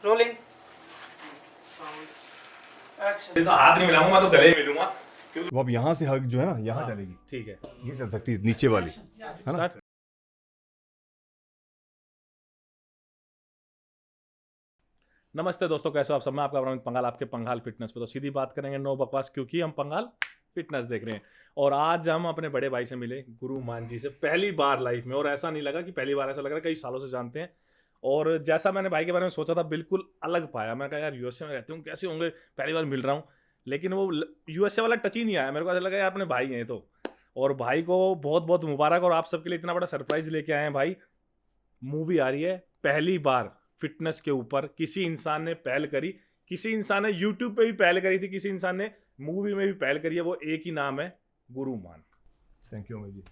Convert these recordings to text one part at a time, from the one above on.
Rolling तो हाथ नहीं मिलाऊंगा तो गले मिलूंगा वो अब यहाँ से हग जो है ना यहाँ चलेगी, ठीक है ये चल सकती है नीचे वाली, है ना। स्टार्ट। नमस्ते दोस्तों, कैसे हो आप सब। मैं आपका प्रवीण पंगाल, आपके पंगाल फिटनेस पे। तो सीधी बात करेंगे, नो बकवास, क्योंकि हम पंगाल फिटनेस देख रहे हैं। और आज हम अपने बड़े भाई से मिले, गुरु मान जी से, पहली बार लाइफ में। और ऐसा नहीं लगा कि पहली बार, ऐसा लग रहा है कई सालों से जानते हैं। और जैसा मैंने भाई के बारे में सोचा था, बिल्कुल अलग पाया। मैं कहा यार यूएसए में रहते हूँ, कैसे होंगे, पहली बार मिल रहा हूँ। लेकिन वो यूएसए वाला टच ही नहीं आया मेरे को। ऐसा लगा यार अपने भाई हैं तो। और भाई को बहुत बहुत मुबारक। और आप सबके लिए इतना बड़ा सरप्राइज लेके आए हैं भाई। मूवी आ रही है पहली बार फिटनेस के ऊपर, किसी इंसान ने पहल करी। किसी इंसान ने यूट्यूब पे भी पहल करी थी, किसी इंसान ने मूवी में भी पहल करी है। वो एक ही नाम है, Guruman. Thank you Amit ji,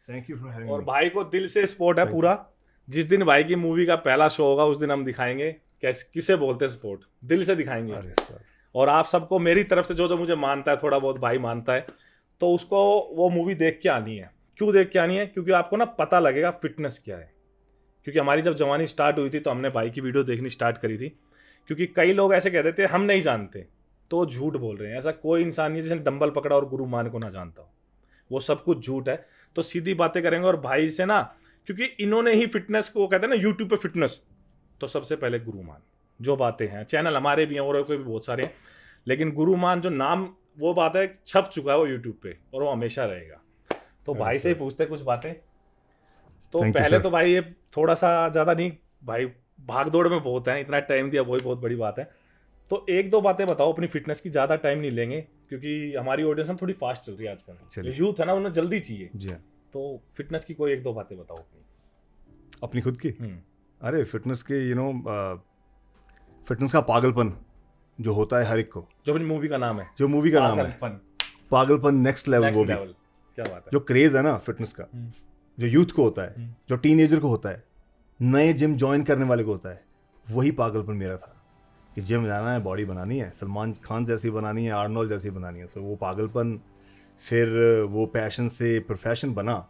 thank you for having और मी। भाई को दिल से सपोर्ट है Thank पूरा। जिस दिन भाई की मूवी का पहला शो होगा उस दिन हम दिखाएंगे कैसे, किसे बोलते हैं सपोर्ट, दिल से दिखाएंगे। अरे सर, और आप सबको मेरी तरफ से जो जो मुझे मानता है, थोड़ा बहुत भाई मानता है, तो उसको वो मूवी देख के आनी है। क्यों देख के आनी है? क्योंकि आपको ना पता लगेगा फिटनेस क्या है। क्योंकि हमारी जब जवानी स्टार्ट हुई थी तो हमने भाई की वीडियो देखनी स्टार्ट करी थी। क्योंकि कई लोग ऐसे कहते थे हम नहीं जानते, तो झूठ बोल रहे हैं। ऐसा कोई इंसान नहीं जिसने डंबल पकड़ा और गुरु मान को ना जानता हो। वो सब कुछ झूठ है। तो सीधी बातें करेंगे। और भाई से ना, क्योंकि इन्होंने ही फिटनेस को, कहते हैं ना यूट्यूब पे फिटनेस, तो सबसे पहले गुरुमान। जो बातें हैं, चैनल हमारे भी हैं और कोई भी बहुत सारे हैं, लेकिन गुरुमान जो नाम, वो बात है, छप चुका है वो यूट्यूब पे और वो हमेशा रहेगा। तो भाई से ही पूछते हैं कुछ बातें। तो Thank you, पहले sir. तो भाई ये थोड़ा सा ज़्यादा नहीं, भाई भाग दौड़ में बहुत है, इतना टाइम दिया वही बहुत बड़ी बात है। तो एक दो बातें बताओ अपनी फिटनेस की, ज़्यादा टाइम नहीं लेंगे क्योंकि हमारी ऑडियंस थोड़ी फास्ट चल रही है आजकल। चलिए। यूथ है ना, उन्हें जल्दी चाहिए। जी हाँ, तो फिटनेस की कोई एक दो बातें बताओ अपनी। अपनी खुद की। अरे फिटनेस के फिटनेस का पागलपन जो होता है हर एक को, जो अपनी मूवी का नाम है, जो मूवी का नाम है पागलपन। पागलपन नेक्स्ट लेवल, नेक्स्ट वो भी लेवल, क्या बात है। जो क्रेज है ना फिटनेस का, जो यूथ को होता है, जो टीनेजर को होता है, नए जिम ज्वाइन करने वाले को होता है, वही पागलपन मेरा था कि जिम जाना है, बॉडी बनानी है, सलमान खान जैसी बनानी है, आर्नोल्ड जैसी बनानी है। सो वो पागलपन, फिर वो पैशन से प्रोफेशन बना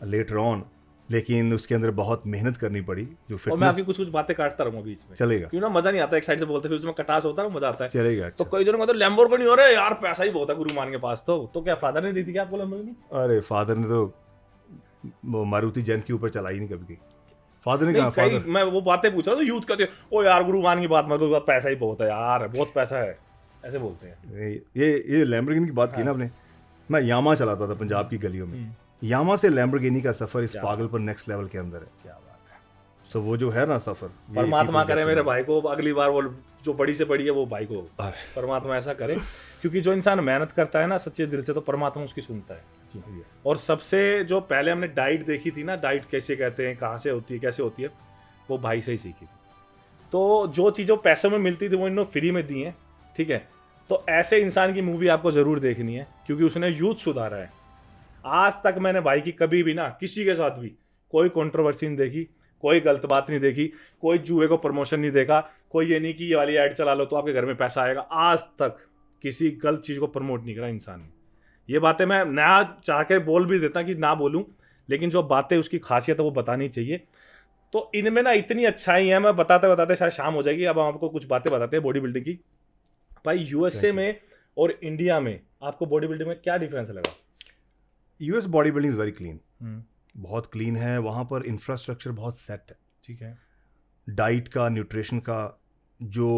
लेटर ऑन। लेकिन उसके अंदर बहुत मेहनत करनी पड़ी। जो और मैं फिटनेस आपकी कुछ कुछ बातें काटता रहूंगा बीच में, चलेगा, क्यों ना, मजा नहीं आता एक साइड से बोलते फिर उसमें कटास होता है ना, मजा आता है। चलेगा। तो अच्छा, कई जनों को तो लैम्बोर्गिनी हो रहा है यार, पैसा ही बहुत है गुरुमान के पास। तो क्या फादर ने दी थी क्या आपको लैम्बोर्गिनी? अरे फादर ने तो वो मारुति जैन के ऊपर चलाई नहीं कभी। फादर ने नहीं, कहा, कई फादर मैं वो बातें पूछ रहा हूँ, यूथ कहते हैं ओ यार गुरुमान की बात मत करो, पैसा ही बहुत है यार, बहुत पैसा है, ऐसे बोलते हैं। ये लैम्बोर्गिनी की बात की ना आपने। मैं यामा चलाता था पंजाब की गलियों में। यामा से लैम्बोर्गिनी का सफर इस पागलपन नेक्स्ट लेवल के अंदर है। क्या बात है। सो वो जो है ना सफर, ये परमात्मा people करे get to मेरे know। भाई को अगली बार वो जो बड़ी से बड़ी है वो भाई को परमात्मा ऐसा करे। क्योंकि जो इंसान मेहनत करता है ना सच्चे दिल से, तो परमात्मा उसकी सुनता है। जी भैया। और सबसे जो पहले हमने डाइट देखी थी ना, डाइट कैसे कहते हैं, कहाँ से होती है, कैसे होती है, वो भाई से ही सीखी थी। तो जो चीज़ों पैसों में मिलती थी वो इन्होंने फ्री में दी हैं, ठीक है। तो ऐसे इंसान की मूवी आपको ज़रूर देखनी है, क्योंकि उसने यूथ सुधारा है। आज तक मैंने भाई की कभी भी ना, किसी के साथ भी कोई कंट्रोवर्सी नहीं देखी, कोई गलत बात नहीं देखी, कोई जुए को प्रमोशन नहीं देखा, कोई ये नहीं कि ये वाली ऐड चला लो तो आपके घर में पैसा आएगा। आज तक किसी गलत चीज़ को प्रमोट नहीं करा इंसान ने। ये बातें मैं ना चाह के बोल भी देता कि ना बोलूं, लेकिन जो बातें उसकी खासियत है वो बतानी चाहिए। तो इनमें ना इतनी अच्छाई है, मैं बताते बताते शायद शाम हो जाएगी। अब हम आपको कुछ बातें बताते हैं बॉडी बिल्डिंग की। भाई यूएसए में और इंडिया में आपको बॉडी बिल्डिंग में क्या डिफरेंस लगा? US body building is very clean, बहुत क्लीन है। वहाँ पर इंफ्रास्ट्रक्चर बहुत सेट है, ठीक है। डाइट का, न्यूट्रिशन का। जो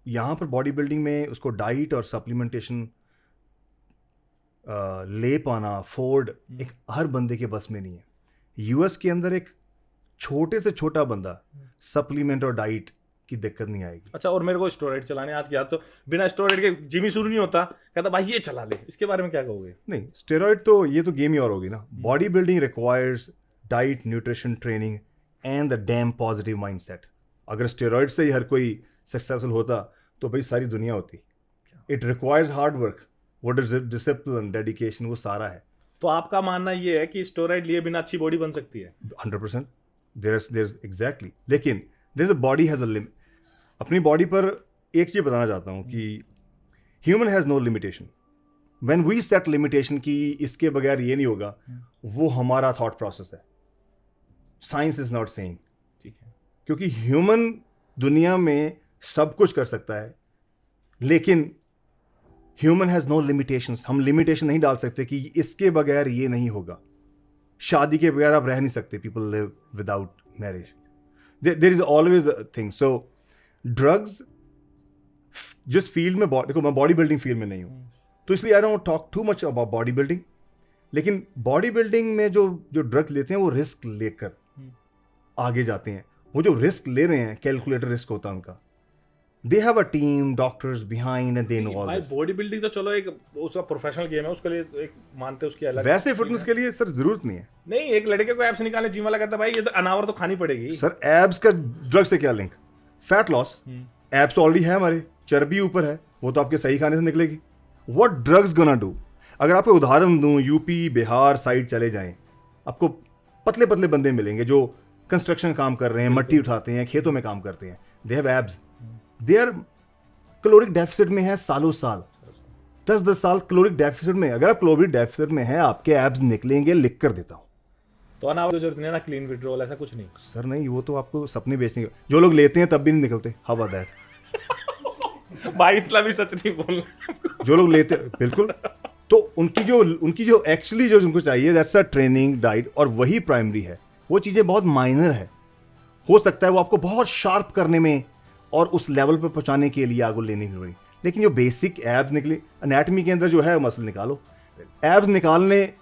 यहाँ पर बॉडी बिल्डिंग में उसको डाइट और सप्लीमेंटेशन ले पाना, फोर्ड, एक हर बंदे के बस में नहीं है। यूएस के अंदर एक छोटे से छोटा बंदा सप्लीमेंट और डाइट की दिक्कत नहीं आएगी। अच्छा, और मेरे को स्टोरेड चलाने आज याद, तो बिना स्टोरेड के जिम ही शुरू नहीं होता, कहता भाई ये चला ले। इसके बारे में क्या कहोगे? नहीं, स्टेरॉइड तो ये तो गेम ही और होगी ना। Body building requires diet, nutrition, training and the dam positive mindset. अगर स्टेरॉइड से ही हर कोई सक्सेसफुल होता तो भाई सारी दुनिया होती। It requires hard work, what is discipline, dedication, वो सारा है। तो आपका मानना ये है कि स्टोराइड लिए बिना अच्छी बॉडी बन सकती है? 100%। there's exactly. लेकिन there's a body has a limit। अपनी बॉडी पर एक चीज़ बताना चाहता हूँ कि human has no limitation. When we set limitation कि इसके बगैर ये नहीं होगा, वो हमारा थॉट प्रोसेस है। Science is not saying. ठीक है। क्योंकि ह्यूमन दुनिया में सब कुछ कर सकता है, लेकिन ह्यूमन हैज़ नो लिमिटेशंस। हम लिमिटेशन नहीं डाल सकते कि इसके बगैर ये नहीं होगा, शादी के बगैर आप रह नहीं सकते। People live without marriage, there is always a thing. So drugs जिस फील्ड में, देखो मैं बॉडी बिल्डिंग फील्ड में नहीं हूँ, तो इसलिए I don't talk too much about body building. लेकिन बॉडी बिल्डिंग में जो ड्रग्स लेते हैं वो रिस्क लेकर आगे जाते हैं। वो जो रिस्क ले रहे हैं, कैलकुलेटर रिस्क होता है उनका। They have a team, doctors behind and they know all this. Body building तो चलो एक उसका प्रोफेशनल गेम है, उसके लिए एक मानते हैं उसकी अलग। वैसे फिटनेस के लिए सर जरूरत नहीं है। नहीं, एक लड़के को एब्स निकालने जिम वाला कहता है भाई ये तो अनावर तो खानी पड़ेगी। सर एब्स का ड्रग से क्या लिंक? फैट लॉस, एब्स तो ऑलरेडी है हमारे, चर्बी ऊपर है, वो तो आपके सही खाने से निकलेगी। What drugs gonna do? अगर आपको उदाहरण दूं, यूपी बिहार साइड चले जाएं, आपको पतले पतले बंदे मिलेंगे जो कंस्ट्रक्शन काम कर रहे हैं, मट्टी उठाते हैं, खेतों में काम करते हैं। They have abs, they are caloric deficit में है सालों साल, 10-10 साल कैलोरिक डेफिसिट में। अगर आप कैलोरिक डेफिसिट में है, आपके एब्स निकलेंगे, लिख कर देता हूं। तो अनावर जरूरत नहीं है ना, क्लीन विड्रॉल ऐसा कुछ नहीं सर नहीं, वो तो आपको सपने बेचने के, जो लोग लेते हैं तब भी नहीं निकलते। How about that? भाई इतना भी सच नहीं बोलना। जो लोग लेते, बिल्कुल। तो उनकी जो एक्चुअली जो उनको चाहिए, दैट्स अ ट्रेनिंग, डाइट, और वही प्राइमरी है। वो चीज़ें बहुत माइनर है। हो सकता है वो आपको बहुत शार्प करने में और उस लेवल पर पहुंचाने के लिए आगो लेने की पड़ी, लेकिन जो बेसिक एब्स निकले, एनाटमी के अंदर जो है मसल निकालो। एब्स निकालने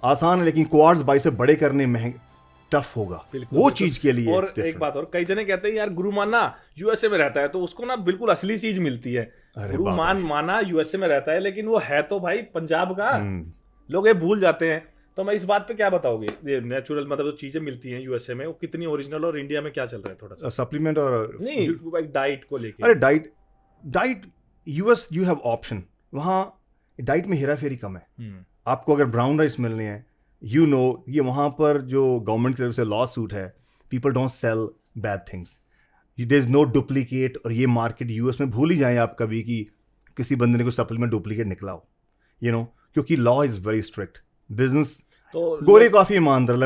आसान है, लेकिन क्वाड्स बाइसेप बड़े करने महंगे, टफ होगा वो चीज के लिए। और एक बात और, कई जने कहते हैं यार गुरुमान ना यूएसए में रहता है तो उसको ना बिल्कुल असली चीज मिलती है। गुरुमान माना यूएसए में रहता है, लेकिन वो है तो भाई पंजाब का। लोग ये भूल जाते हैं। तो मैं इस बात पे क्या बताओगे, ये नेचुरल मतलब जो चीजें मिलती हैं यूएसए में वो कितनी ओरिजिनल, और इंडिया में क्या चल रहा है थोड़ा सा सप्लीमेंट और नहीं डाइट को लेके? अरे diet US you have option, वहाँ डाइट में हेरा फेरी कम है। आपको अगर ब्राउन राइस मिलने हैं, ये वहाँ पर जो गवर्नमेंट की तरफ से लॉ सूट है, people don't sell bad things, there is no duplicate. और ये मार्केट यूएस में भूल ही जाएं आप कभी कि किसी बंदे ने कोई सप्लीमेंट डुप्लीकेट निकला हो, क्योंकि law is very strict. Business तो गोरे काफी ईमानदार,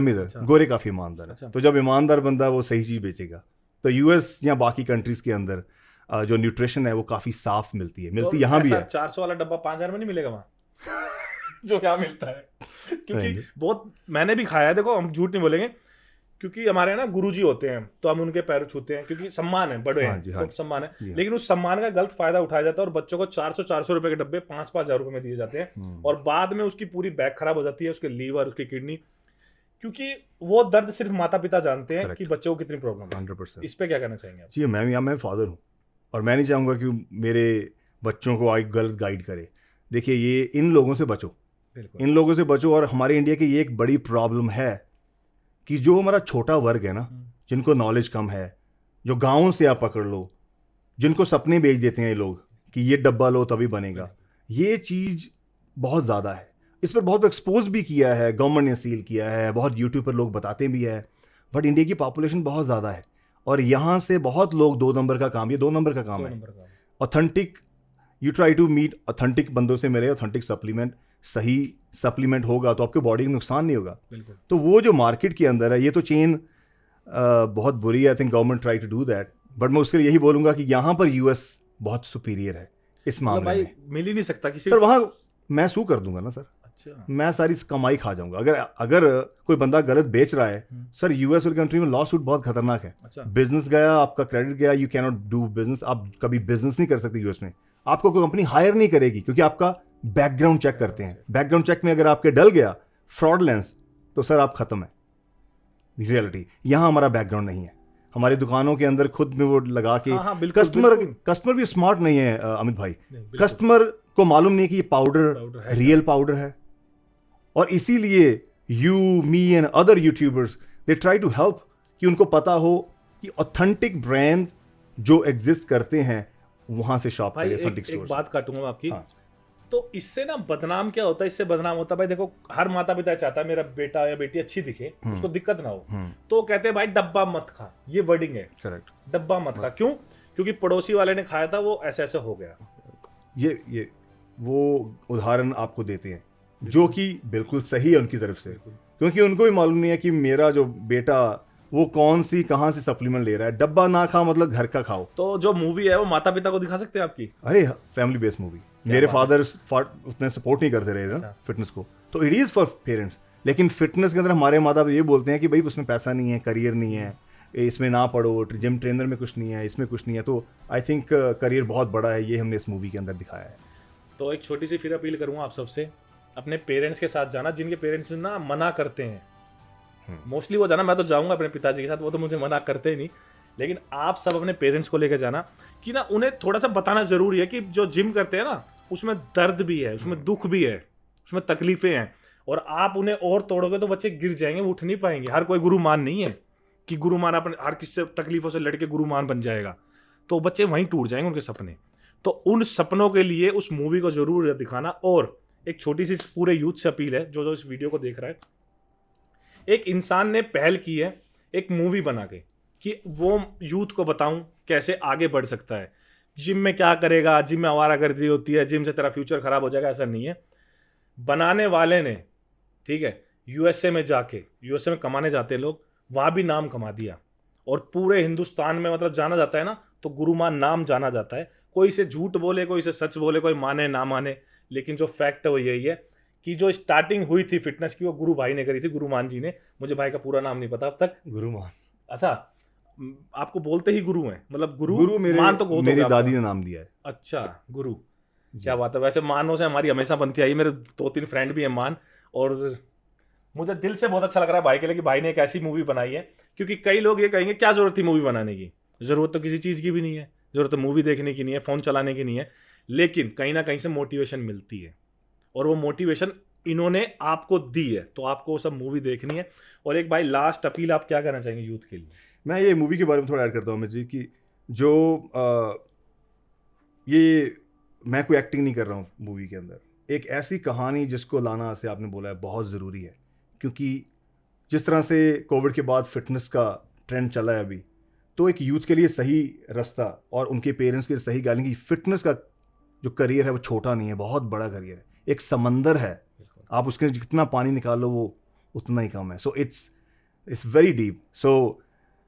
गोरे काफी ईमानदार है। तो जब ईमानदार बंदा वो सही चीज बेचेगा, तो यूएस या बाकी कंट्रीज के अंदर जो न्यूट्रिशन है वो काफी साफ मिलती यहाँ भी है। 400 वाला डब्बा 5000 में नहीं मिलेगा वहाँ जो यहाँ मिलता है? क्योंकि बहुत मैंने भी खाया है, देखो हम झूठ नहीं बोलेंगे, क्योंकि हमारे ना गुरुजी होते हैं तो हम उनके पैर छूते हैं, क्योंकि सम्मान है, बड़े हैं तो सम्मान है। लेकिन उस सम्मान का गलत फायदा उठाया जाता है और बच्चों को 400 रुपए के डब्बे 5-5 हजार रुपए में दिए जाते हैं, और बाद में उसकी पूरी बैक खराब हो जाती है, उसके लीवर, उसकी किडनी, क्योंकि वो दर्द सिर्फ माता पिता जानते हैं कि बच्चों को कितनी प्रॉब्लम है। 100%। इस पे क्या कहना चाहेंगे आप? जी, मैं फादर हूँ और मैं नहीं चाहूँगा कि मेरे बच्चों को गलत गाइड करे। देखिए, ये इन लोगों से बचो, इन लोगों से बचो। और हमारे इंडिया की ये एक बड़ी प्रॉब्लम है कि जो हमारा छोटा वर्ग है ना, जिनको नॉलेज कम है, जो गाँव से आप पकड़ लो, जिनको सपने बेच देते हैं ये लोग कि ये डब्बा लो तभी बनेगा, ये चीज़ बहुत ज़्यादा है। इस पर बहुत एक्सपोज भी किया है, गवर्नमेंट ने सील किया है, बहुत यूट्यूब पर लोग बताते भी है। बट इंडिया की पॉपुलेशन बहुत ज़्यादा है और यहाँ से बहुत लोग 2 नंबर का काम, ये 2 नंबर का काम है। Authentic, you try to meet authentic बंदों से मिले, ऑथेंटिक सप्लीमेंट, सही सप्लीमेंट होगा तो आपके बॉडी को नुकसान नहीं होगा। तो वो जो मार्केट के अंदर है, ये तो चेन बहुत बुरी है। I think government try to do that, but मैं उसके लिए यही बोलूँगा कि यहाँ पर यूएस बहुत सुपीरियर है इस मामले में। मिल ही नहीं सकता किसी सर, वहाँ मैं सू कर दूंगा ना सर। अच्छा। मैं सारी कमाई खा जाऊंगा अगर कोई बंदा गलत बेच रहा है। सर, यूएस और कंट्री में लॉ सूट बहुत खतरनाक है। अच्छा। बिजनेस गया, आपका क्रेडिट गया, you can not do business. आप कभी बिजनेस नहीं कर सकते यूएस में, आपको कोई कंपनी हायर नहीं करेगी क्योंकि आपका बैकग्राउंड चेक करते हैं। बैकग्राउंड चेक में अगर आपके डल गया फ्रॉडलेंस, तो सर आप खत्म है। रियलिटी यहाँ हमारा बैकग्राउंड नहीं है। हमारी दुकानों के अंदर खुद में वो लगा के कस्टमर भी स्मार्ट नहीं है अमित भाई। कस्टमर को मालूम नहीं कि ये पाउडर रियल पाउडर है, और इसीलिए you, me and other YouTubers, they try to help कि उनको पता हो कि ऑथेंटिक ब्रांड जो एग्जिस्ट करते हैं वहां से शॉप करें, ऑथेंटिक स्टोर। एक बात काटूंगा आपकी। हाँ। तो इससे ना बदनाम क्या होता है? इससे बदनाम होता है भाई, देखो हर माता पिता चाहता है मेरा बेटा या बेटी अच्छी दिखे, उसको दिक्कत ना हो, तो कहते हैं भाई डब्बा मत खा, ये वर्डिंग है। करेक्ट, डब्बा मत खा। क्यों? क्योंकि पड़ोसी वाले ने खाया था, वो ऐसे ऐसे हो गया। ये वो उदाहरण आपको देते हैं जो कि बिल्कुल सही है उनकी तरफ से, क्योंकि उनको भी मालूम नहीं है कि मेरा जो बेटा वो कौन सी कहाँ से सप्लीमेंट ले रहा है। डब्बा ना खा मतलब घर का खाओ। तो जो मूवी है वो माता पिता को दिखा सकते हैं आपकी? अरे फैमिली बेस्ड मूवी। मेरे फादर उतने सपोर्ट नहीं करते रहे ना फिटनेस को, तो इट इज़ फॉर पेरेंट्स। लेकिन फिटनेस के अंदर हमारे माता पिता ये बोलते हैं कि भाई उसमें पैसा नहीं है, करियर नहीं है, इसमें ना पढ़ो, जिम ट्रेनर में कुछ नहीं है, इसमें कुछ नहीं है। तो आई थिंक करियर बहुत बड़ा है, ये हमने इस मूवी के अंदर दिखाया है। तो एक छोटी सी फिर अपील करूंगा आप सबसे, अपने पेरेंट्स के साथ जाना जिनके पेरेंट्स ना मना करते हैं। मोस्टली वो जाना, मैं तो जाऊंगा अपने पिताजी के साथ, वो तो मुझे मना करते ही नहीं, लेकिन आप सब अपने पेरेंट्स को लेकर जाना कि ना उन्हें थोड़ा सा बताना जरूरी है कि जो जिम करते हैं ना उसमें दर्द भी है, उसमें दुख भी है, उसमें तकलीफें हैं, और आप उन्हें और तोड़ोगे तो बच्चे गिर जाएंगे, वो उठ नहीं पाएंगे। हर कोई गुरुमान नहीं है कि गुरुमान अपने हर किसी से तकलीफों से लड़के गुरुमान बन जाएगा, तो बच्चे वहीं टूट जाएंगे उनके सपने। तो उन सपनों के लिए उस मूवी को जरूर दिखाना। और एक छोटी सी पूरे यूथ से अपील है, जो इस वीडियो को देख रहा है, एक इंसान ने पहल की है एक मूवी बना के कि वो यूथ को बताऊं कैसे आगे बढ़ सकता है, जिम में क्या करेगा, जिम में आवारागर्दी होती है, जिम से तेरा फ्यूचर खराब हो जाएगा, ऐसा नहीं है। बनाने वाले ने, ठीक है, यूएसए में जाके, यूएसए में कमाने जाते हैं लोग, वहाँ भी नाम कमा दिया, और पूरे हिंदुस्तान में मतलब जाना जाता है ना, तो गुरुमान नाम जाना जाता है। कोई इसे झूठ बोले, कोई इसे सच बोले, कोई माने ना माने, लेकिन जो फैक्ट है वो यही है कि जो स्टार्टिंग हुई थी फिटनेस की वो गुरु भाई ने करी थी, गुरुमान जी ने। मुझे भाई का पूरा नाम नहीं पता अब तक। गुरुमान, अच्छा, आपको बोलते ही गुरु हैं, मतलब गुरु मेरे मान तो मेरी दादी ने नाम दिया है। अच्छा, गुरु, क्या बात है। वैसे मानों से हमारी हमेशा बनती आई, मेरे 2-3 फ्रेंड भी हैं मान, और मुझे दिल से बहुत अच्छा लग रहा है भाई के लिए कि भाई ने एक ऐसी मूवी बनाई है। क्योंकि कई लोग ये कहेंगे क्या जरूरत थी मूवी बनाने की, जरूरत तो किसी चीज़ की भी नहीं है, जरूरत तो मूवी देखने की नहीं है, फ़ोन चलाने की नहीं है, लेकिन कहीं ना कहीं से मोटिवेशन मिलती है, और वो मोटिवेशन इन्होंने आपको दी है, तो आपको सब मूवी देखनी है। और एक भाई लास्ट अपील आप क्या करना चाहेंगे यूथ के लिए? मैं ये मूवी के बारे में थोड़ा ऐड करता हूँ अमित जी, कि जो ये मैं कोई एक्टिंग नहीं कर रहा हूँ मूवी के अंदर, एक ऐसी कहानी जिसको लाना, से आपने बोला है, बहुत ज़रूरी है। क्योंकि जिस तरह से कोविड के बाद फिटनेस का ट्रेंड चला है अभी, तो एक यूथ के लिए सही रास्ता और उनके पेरेंट्स के लिए सही गाली कि फिटनेस का जो करियर है वो छोटा नहीं है, बहुत बड़ा करियर है, एक समंदर है, आप उसके जितना पानी निकालो वो उतना ही कम है। So it's very deep. So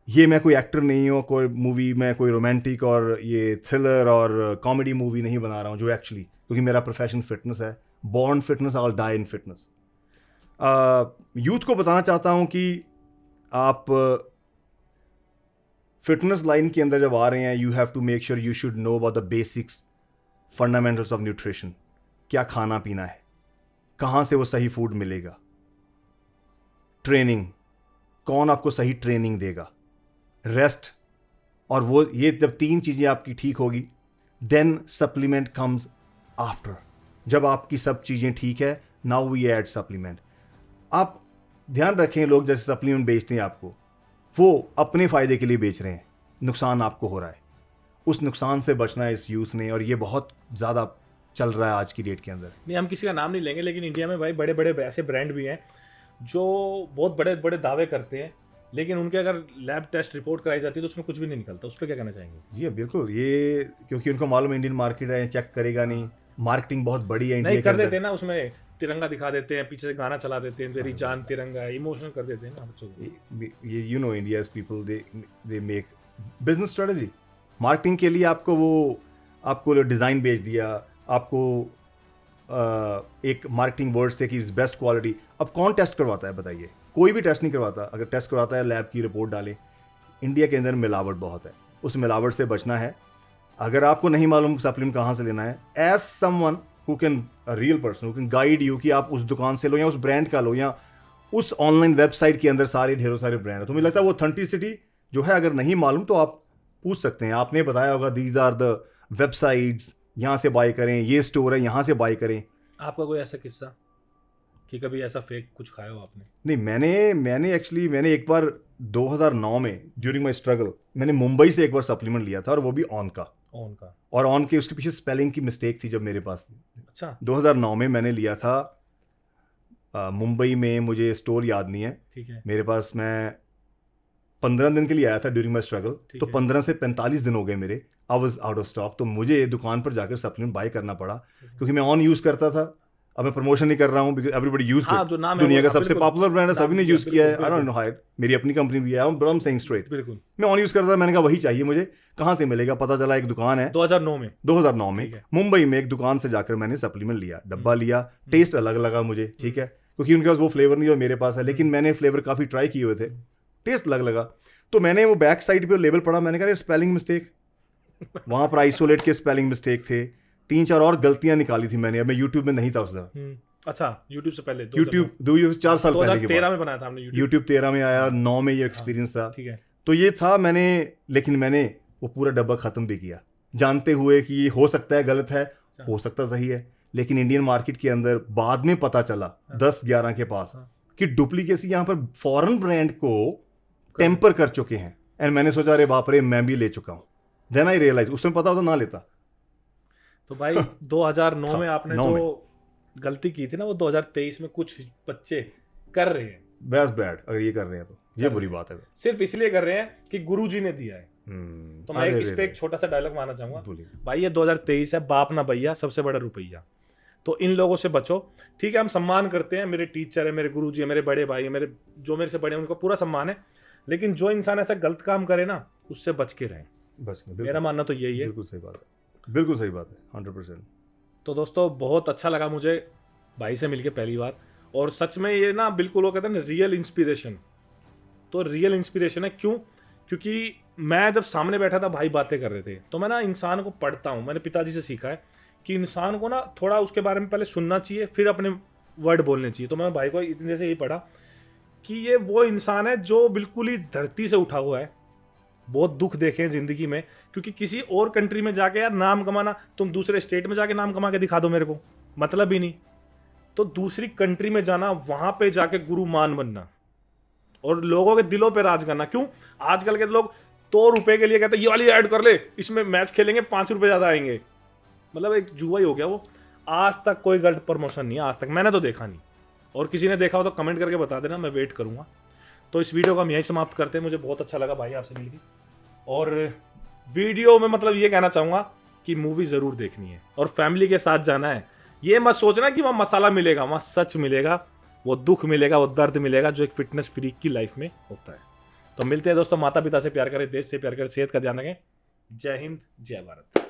ये मैं कोई एक्टर नहीं हूँ, कोई मूवी मैं कोई रोमांटिक और ये थ्रिलर और कॉमेडी मूवी नहीं बना रहा हूँ, जो एक्चुअली, क्योंकि मेरा प्रोफेशन फिटनेस है, born fitness, I will die in fitness. Youth को बताना चाहता हूँ कि आप फिटनेस लाइन के अंदर जब आ रहे हैं, you have to make sure you should know about the basics, fundamentals of nutrition. क्या खाना पीना है, कहाँ से वो सही फूड मिलेगा, ट्रेनिंग, कौन आपको सही ट्रेनिंग देगा, रेस्ट, और वो ये जब 3 चीज़ें आपकी ठीक होगी, देन सप्लीमेंट कम्स आफ्टर। जब आपकी सब चीज़ें ठीक है, नाउ वी ऐड सप्लीमेंट। आप ध्यान रखें, लोग जैसे सप्लीमेंट बेचते हैं आपको, वो अपने फ़ायदे के लिए बेच रहे हैं, नुकसान आपको हो रहा है। उस नुकसान से बचना है इस यूथ ने, और ये बहुत ज़्यादा चल रहा है आज की डेट के अंदर। नहीं, हम किसी का नाम नहीं लेंगे, लेकिन इंडिया में भाई बड़े बड़े ऐसे ब्रांड भी हैं जो बहुत बड़े बड़े दावे करते हैं, लेकिन उनके अगर लैब टेस्ट रिपोर्ट कराई जाती है तो उसमें कुछ भी नहीं निकलता। उस पर क्या कहना चाहेंगे? जी बिल्कुल, ये क्योंकि उनको मालूम है इंडियन मार्केट है, चेक करेगा नहीं, मार्केटिंग बहुत बड़ी है इंडिया नहीं के कर अंदर। देते हैं ना, उसमें तिरंगा दिखा देते हैं, पीछे से गाना चला देते हैं, तेरी जान तिरंगा है, इमोशनल कर देते हैं ना बच्चों को। ये you know India's people, they make business strategy. Marketing के लिए आपको डिज़ाइन बेच दिया, आपको एक मार्केटिंग वर्ड से कि बेस्ट क्वालिटी। अब कौन टेस्ट करवाता है बताइए? कोई भी टेस्ट नहीं करवाता। अगर टेस्ट करवाता है, लैब की रिपोर्ट डालें। इंडिया के अंदर मिलावट बहुत है, उस मिलावट से बचना है। अगर आपको नहीं मालूम सप्लीमेंट कहाँ से लेना है, ask someone who can, a real person who can guide you, कि आप उस दुकान से लो या उस ब्रांड का लो, या उस ऑनलाइन वेबसाइट के अंदर सारे ढेरों सारे ब्रांड है। तो मुझे लगता है वो ऑथेंटिसिटी जो है, अगर नहीं मालूम तो आप पूछ सकते हैं। आपने बताया होगा दीज आर द वेबसाइट्स, यहाँ से बाय करें, ये स्टोर है, यहाँ से बाय करें। आपका कोई ऐसा किस्सा कि कभी ऐसा फेक कुछ खाया हो आपने? नहीं, मैंने एक बार 2009 में ड्यूरिंग माई स्ट्रगल मैंने मुंबई से एक बार सप्लीमेंट लिया था, और वो भी ऑन का। और ऑन के उसके पीछे स्पेलिंग की मिस्टेक थी जब मेरे पास थी। अच्छा। 2009 में मैंने लिया था मुंबई में, मुझे स्टोर याद नहीं है, ठीक है। मेरे पास, मैं 15 दिन के लिए आया था ड्यूरिंग माई स्ट्रगल, तो 15 से 45 दिन हो गए मेरे, I was out of stock. तो मुझे दुकान पर जाकर सप्लीमेंट बाय करना पड़ा, क्योंकि मैं ऑन यूज़ करता था, अब मैं प्रमोशन नहीं कर रहा हूँ, एवरीबडी यूज्ड हाँ, इट, जो नाम है दुनिया वो- का सबसे बिल्कुल, पॉपुलर ब्रांड है, नाम सभी ने किया, यूज किया है, बिल्कुल, आई डोंट नो हायर, मेरी अपनी कंपनी भी है, but I am saying straight, बिल्कुल। मैं ऑन यूज करता था, मैंने कहा वही चाहिए मुझे, कहाँ से मिलेगा, पता चला एक दुकान है 2009 में 2009 में ठीक है। मुंबई में एक दुकान से जाकर मैंने सप्लीमेंट लिया, डब्बा लिया, टेस्ट अलग लगा मुझे, ठीक है, क्योंकि उनके पास वो फ्लेवर नहीं जो मेरे पास है, लेकिन मैंने फ्लेवर काफ़ी ट्राई किए हुए थे, टेस्ट अलग लगा, तो मैंने वो बैक साइड पे लेबल पढ़ा, मैंने कहा स्पेलिंग मिस्टेक, वहाँ पर आइसोलेट के स्पेलिंग मिस्टेक थे, 3-4 और गलतियाँ निकाली थी मैंने, अब मैं यूट्यूब में नहीं था उस दिन, अच्छा, YouTube से पहले यूट्यूब 4 साल पहले की 2013 बात, में बनाया था हमने YouTube। यूट्यूब 13 में आया, 9 में ये एक्सपीरियंस था, ठीक है। तो ये था मैंने, लेकिन मैंने वो पूरा डब्बा ख़त्म भी किया, जानते हुए कि ये हो सकता है गलत है, हो सकता सही है, लेकिन इंडियन मार्केट के अंदर बाद में पता चला 10-11 के पास कि डुप्लीकेसी यहाँ पर फॉरेन ब्रांड को टेम्पर कर चुके हैं, एंड मैंने सोचा अरे बाप रे मैं भी ले चुका हूँ, देन आई रियलाइज, उसमें पता होता ना लेता। तो भाई 2009 में आपने 9 जो गलती की थी ना, वो 2023 में कुछ बच्चे कर रहे हैं, बेस्ट बैड, अगर ये कर रहे हैं तो ये बुरी बात है। सिर्फ इसलिए कर रहे हैं कि गुरुजी ने दिया है। तो मैं अरे इस पे एक छोटा सा डायलॉग मारना चाहूंगा, बोलिए। भाई ये 2023 है, बाप ना भैया सबसे बड़ा रुपया, तो इन लोगों से बचो। ठीक है, हम सम्मान करते हैं, मेरे टीचर है, मेरे गुरुजी है, मेरे बड़े भाई है, मेरे जो मेरे से बड़े हैं उनको पूरा सम्मान है, लेकिन जो इंसान ऐसा गलत काम करे ना उससे बच के रहें, बस मेरा मानना तो यही है। बिल्कुल सही बात है, बिल्कुल सही बात है, 100%। तो दोस्तों बहुत अच्छा लगा मुझे भाई से मिलके पहली बार, और सच में ये ना बिल्कुल वो कहते हैं ना रियल इंस्पिरेशन, तो रियल इंस्पिरेशन है। क्यों? क्योंकि मैं जब सामने बैठा था भाई बातें कर रहे थे, तो मैं ना इंसान को पढ़ता हूँ, मैंने पिताजी से सीखा है कि इंसान को ना थोड़ा उसके बारे में पहले सुनना चाहिए, फिर अपने वर्ड बोलने चाहिए। तो मैं भाई को इतने से यही पढ़ा कि ये वो इंसान है जो बिल्कुल ही धरती से उठा हुआ है, बहुत दुख देखे हैं जिंदगी में, क्योंकि किसी और कंट्री में जाके यार नाम कमाना, तुम दूसरे स्टेट में जाके नाम कमा के दिखा दो मेरे को, मतलब ही नहीं। तो दूसरी कंट्री में जाना, वहां पे जाके गुरु मान बनना और लोगों के दिलों पे राज करना। क्यों? आजकल के लोग तो रुपए के लिए कहते हैं ये वाली ऐड कर ले, इसमें मैच खेलेंगे 5 रुपए ज्यादा आएंगे, मतलब एक जुआ ही हो गया वो। आज तक कोई गलत प्रमोशन नहीं है, आज तक मैंने तो देखा नहीं, और किसी ने देखा हो तो कमेंट करके बता देना, मैं वेट करूंगा। तो इस वीडियो को हम यहीं समाप्त करते हैं। मुझे बहुत अच्छा लगा भाई आपसे मिलकर, और वीडियो में मतलब ये कहना चाहूंगा कि मूवी जरूर देखनी है और फैमिली के साथ जाना है। ये मत सोचना कि वहाँ मसाला मिलेगा, वहाँ सच मिलेगा, वो दुख मिलेगा, वो दर्द मिलेगा जो एक फिटनेस फ्रीक की लाइफ में होता है। तो मिलते हैं दोस्तों, माता पिता से प्यार करें, देश से प्यार करें, सेहत का ध्यान रखें। जय हिंद, जय भारत।